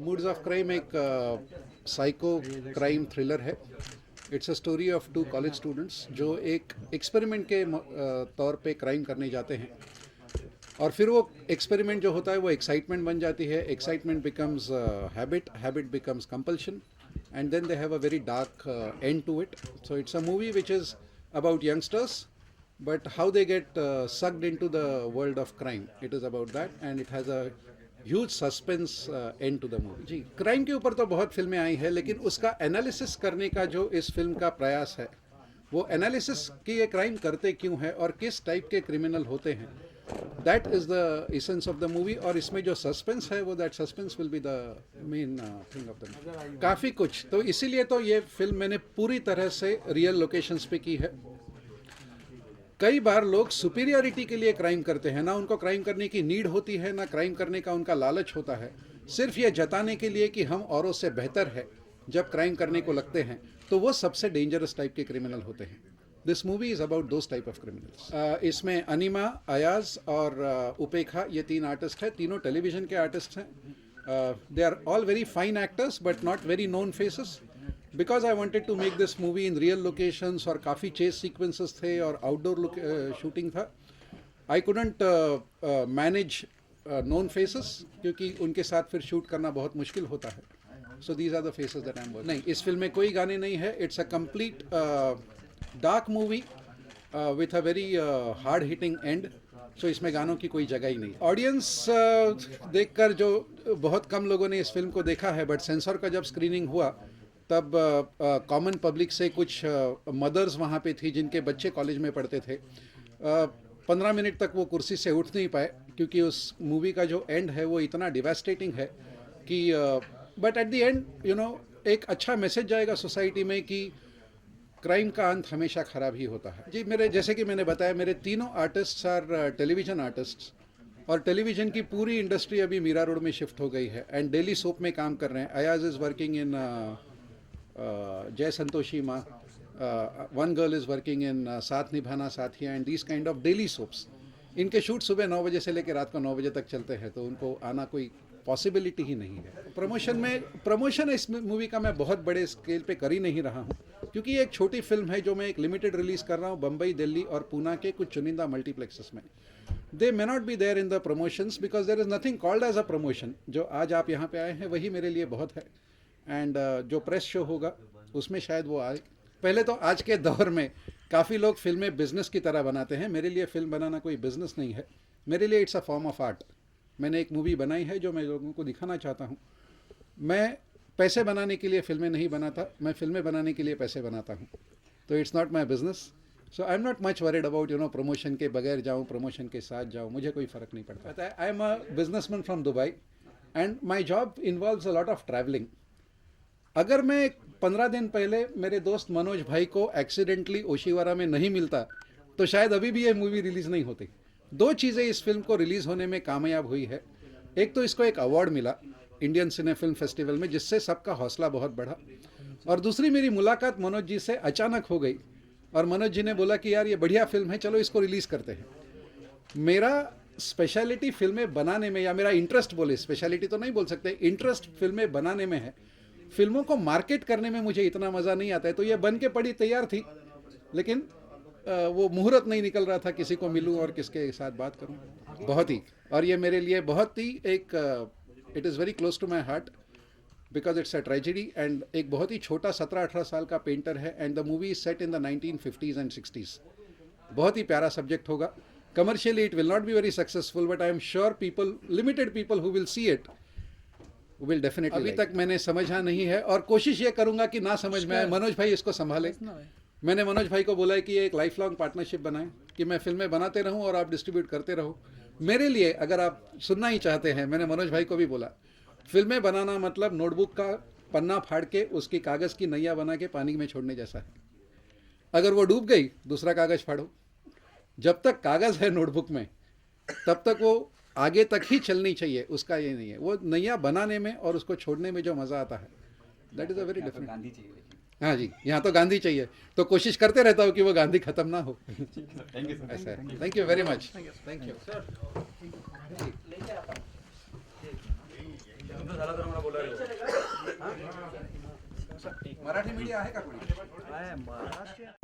Moods of crime एक psycho crime thriller है. It's a story of two college students जो एक experiment के तौर पे क्राइम करने जाते हैं और फिर वो एक्सपेरिमेंट जो होता है वो एक्साइटमेंट बन जाती है. Excitement becomes habit, habit becomes compulsion, and then they have a very dark end to it. So it's a movie which is about youngsters, but how they get sucked into the world of crime. It is about that, and it has a huge suspense end to the movie. जी, crime के ऊपर तो बहुत फिल्में आई हैं, लेकिन उसका analysis करने का जो इस फिल्म का प्रयास है, वो एनालिसिस कि ये क्राइम करते क्यों है और किस टाइप के क्रिमिनल होते हैं, that is the essence of the movie. और इसमें जो सस्पेंस है वो that suspense will be the main thing of the movie. काफ़ी कुछ तो इसीलिए तो ये फिल्म मैंने पूरी तरह से रियल लोकेशंस पे की है. कई बार लोग सुपीरियरिटी के लिए क्राइम करते हैं, ना उनको क्राइम करने की नीड होती है, ना क्राइम करने का उनका लालच होता है, सिर्फ ये जताने के लिए कि हम औरों से बेहतर है. जब क्राइम करने को लगते हैं तो वो सबसे डेंजरस टाइप के क्रिमिनल होते हैं. This movie is about those type of criminals. इसमें अनिमा, अयाज और उपेक्षा ये तीन आर्टिस्ट हैं. तीनों टेलीविज़न के आर्टिस्ट हैं. They are all very fine actors but not very known faces. Because I wanted to make this movie in real locations और काफ़ी चेस सीक्वेंसेस थे और आउटडोर शूटिंग था. I couldn't manage known faces क्योंकि उनके साथ फिर शूट करना बहुत मुश्किल होता है. So these are the faces that I am working. नहीं, इस फिल्म में कोई गाने नहीं है. It's a complete dark movie with a very hard hitting end. So इसमें गानों की कोई जगह ही नहीं. ऑडियंस देखकर जो बहुत कम लोगों ने इस फिल्म को देखा है, बट सेंसर का जब स्क्रीनिंग हुआ तब कॉमन पब्लिक से कुछ मदर्स वहाँ पे थी जिनके बच्चे कॉलेज में पढ़ते थे. 15 मिनट तक वो कुर्सी से उठ नहीं पाए क्योंकि उस मूवी का जो एंड है वो इतना डिवास्टेटिंग है कि but at the end you know एक अच्छा मैसेज जाएगा सोसाइटी में कि क्राइम का अंत हमेशा ख़राब ही होता है. जी, मेरे जैसे कि मैंने बताया, मेरे तीनों आर्टिस्ट्स आर टेलीविज़न आर्टिस्ट्स और टेलीविज़न की पूरी इंडस्ट्री अभी मीरा रोड में शिफ्ट हो गई है एंड डेली सोप में काम कर रहे हैं. Ayaz is working in Jai Santoshi Maa, one girl is working in Saath Nibhana Saathiya and these kind of daily soaps. इनके शूट सुबह 9 बजे से लेकर रात को 9 बजे तक चलते हैं, तो उनको आना कोई पॉसिबिलिटी ही नहीं है. प्रमोशन इस मूवी का मैं बहुत बड़े स्केल पे कर ही नहीं रहा हूँ क्योंकि ये एक छोटी फिल्म है जो मैं एक लिमिटेड रिलीज़ कर रहा हूँ बम्बई, दिल्ली और पूना के कुछ चुनिंदा मल्टीप्लेक्सेस में. They may not be there in the promotions because there is nothing called as a promotion. जो आज आप यहाँ पे आए हैं वही मेरे लिए बहुत है. एंड जो प्रेस शो होगा उसमें शायद वो आए. पहले तो आज के दौर में काफ़ी लोग फिल्में बिजनेस की तरह बनाते हैं. मेरे लिए फिल्म बनाना कोई बिजनेस नहीं है. मेरे लिए it's a form of art. मैंने एक मूवी बनाई है जो मैं लोगों को दिखाना चाहता हूँ. मैं पैसे बनाने के लिए फिल्में नहीं बनाता, मैं फिल्में बनाने के लिए पैसे बनाता हूँ. तो it's not my business. So I am not much worried about promotion के बगैर जाऊँ, प्रमोशन के साथ जाऊँ, मुझे कोई फ़र्क नहीं पड़ता. I am a businessman from Dubai and my job involves a lot of travelling. अगर मैं 15 दिन पहले मेरे दोस्त मनोज भाई को एक्सीडेंटली ओशिवारा में नहीं मिलता तो शायद अभी भी ये मूवी रिलीज़ नहीं होती. 2 चीज़ें इस फिल्म को रिलीज़ होने में कामयाब हुई है. एक तो इसको एक अवार्ड मिला इंडियन सिने फिल्म फेस्टिवल में जिससे सबका हौसला बहुत बढ़ा, और दूसरी मेरी मुलाकात मनोज जी से अचानक हो गई और मनोज जी ने बोला कि यार ये बढ़िया फिल्म है, चलो इसको रिलीज़ करते हैं. मेरा स्पेशलिटी फिल्में बनाने में, या मेरा इंटरेस्ट, बोले स्पेशलिटी तो नहीं बोल सकते, इंटरेस्ट फिल्में बनाने में है. फिल्मों को मार्केट करने में मुझे इतना मज़ा नहीं आता है. तो ये बन के पड़ी तैयार थी, लेकिन वो मुहूर्त नहीं निकल रहा था किसी को मिलूं और किसके साथ बात करूं. बहुत ही, और ये मेरे लिए बहुत ही एक it is very close to my heart because it's a tragedy. And एक बहुत ही छोटा 17-18 साल का पेंटर है and the movie is set in the 1950s and 60s. बहुत ही प्यारा सब्जेक्ट होगा. Commercially it will not be very successful but I am sure people, limited people who will see it will definitely. अभी तक मैंने समझा नहीं है और कोशिश ये करूंगा कि ना समझ में आए. मनोज भाई इसको संभाले. मैंने मनोज भाई को बोला है कि ये एक लाइफ लॉन्ग पार्टनरशिप बनाएं कि मैं फिल्में बनाते रहूं और आप डिस्ट्रीब्यूट करते रहो. मेरे लिए अगर आप सुनना ही चाहते हैं, मैंने मनोज भाई को भी बोला, फिल्में बनाना मतलब नोटबुक का पन्ना फाड़ के उसकी कागज़ की नैया बना के पानी में छोड़ने जैसा है. अगर वो डूब गई दूसरा कागज़ फाड़ो. जब तक कागज़ है नोटबुक में तब तक वो आगे तक ही चलनी चाहिए. उसका ये नहीं है. वो नैया बनाने में और उसको छोड़ने में जो मज़ा आता है, that is a very different. हाँ जी, यहाँ तो गांधी चाहिए, तो कोशिश करते रहता हूँ कि वो गांधी खत्म ना हो. ऐसा है. Thank you very much. Thank you. Marathi media आहे का कोणी?